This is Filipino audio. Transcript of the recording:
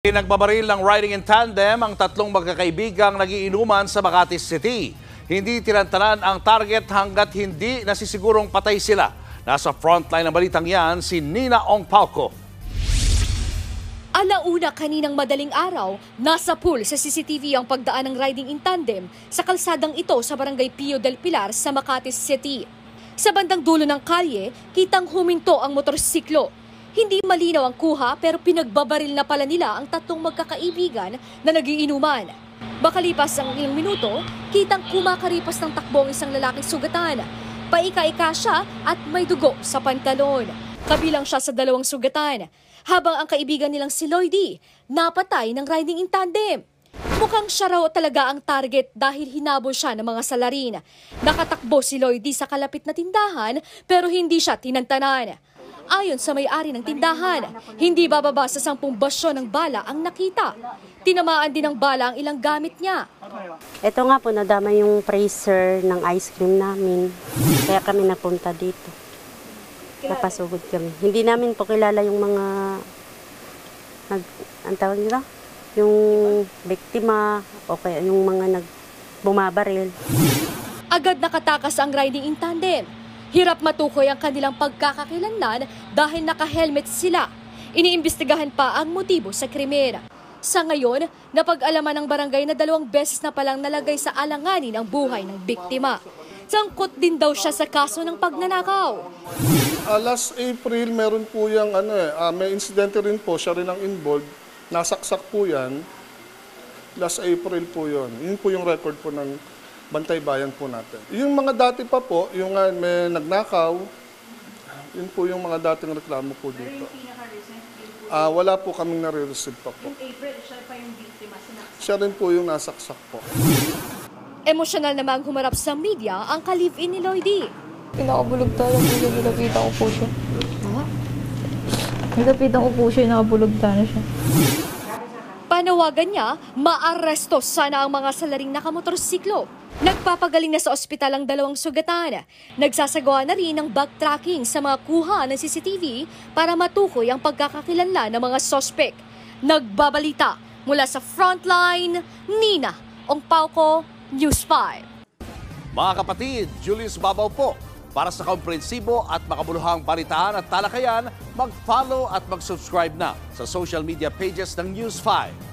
Nagbabaril ng riding in tandem ang tatlong magkakaibigang nagiinuman sa Makati City. Hindi tirantanan ang target hanggat hindi nasisigurong patay sila. Nasa frontline ng balitang yan si Nina Ong Pauco. Alauna kaninang madaling araw, nasa pool sa CCTV ang pagdaan ng riding in tandem sa kalsadang ito sa Barangay Pio del Pilar sa Makati City. Sa bandang dulo ng kalye, kitang huminto ang motorsiklo. Hindi malinaw ang kuha pero pinagbabaril na pala nila ang tatlong magkakaibigan na nagiinuman. Makalipas ang ilang minuto, kitang kumakaripas ng takbo ang isang lalaking sugatan. Paika-ika siya at may dugo sa pantalon. Kabilang siya sa dalawang sugatan. Habang ang kaibigan nilang si Lloydie, napatay ng riding in tandem. Mukhang siya raw talaga ang target dahil hinabol siya ng mga salarin. Nakatakbo si Lloydie sa kalapit na tindahan pero hindi siya tinantanan. Ayon sa may-ari ng tindahan, hindi bababa sa 10 basyon ng bala ang nakita. Tinamaan din ng bala ang ilang gamit niya. Ito nga po, nadama yung freezer ng ice cream namin. Kaya kami napunta dito. Napasugod kami. Hindi namin po kilala yung mga, ang tawag nila? Yung biktima o kaya yung mga bumabaril. Agad nakatakas ang riding in tandem. Hirap matukoy ang kanilang pagkakakilanlan dahil naka-helmet sila. Iniimbestigahan pa ang motibo sa krimen. Sa ngayon, napag-alaman ng barangay na 2 beses na palang nalagay sa alanganin ang buhay ng biktima. Sangkot din daw siya sa kaso ng pagnanakaw. Last April, meron po yung may insidente rin po, siya rin ang involved. Nasaksak po yan. Last April po yun. Yun po yung record po ng Bantay Bayan po natin. Yung mga dati pa po, yung may nagnakaw, yun po yung mga dating reklamo po dito. Wala po kaming nare-receive pa po. Yung April, siya pa yung biktima? Siya rin po yung nasaksak po. Emosyonal namang humarap sa media ang ka-live-in ni Lloydie. Pinakabulog talaga po siya, nilapitan ko po siya. Nilapitan ko po siya, nakabulog na siya. Panawagan niya, maaresto sana ang mga salaring nakamotorsiklo. Nagpapagaling na sa ospital ang 2 sugatan. Nagsasagawa na rin ng backtracking sa mga kuha ng CCTV para matukoy ang pagkakakilanlan ng mga sospek. Nagbabalita mula sa frontline, Nina Ong Pauco, News 5. Mga kapatid, Julius Babaw po. Para sa komprehensibo at makabuluhang balitaan at talakayan, mag-follow at mag-subscribe na sa social media pages ng News 5.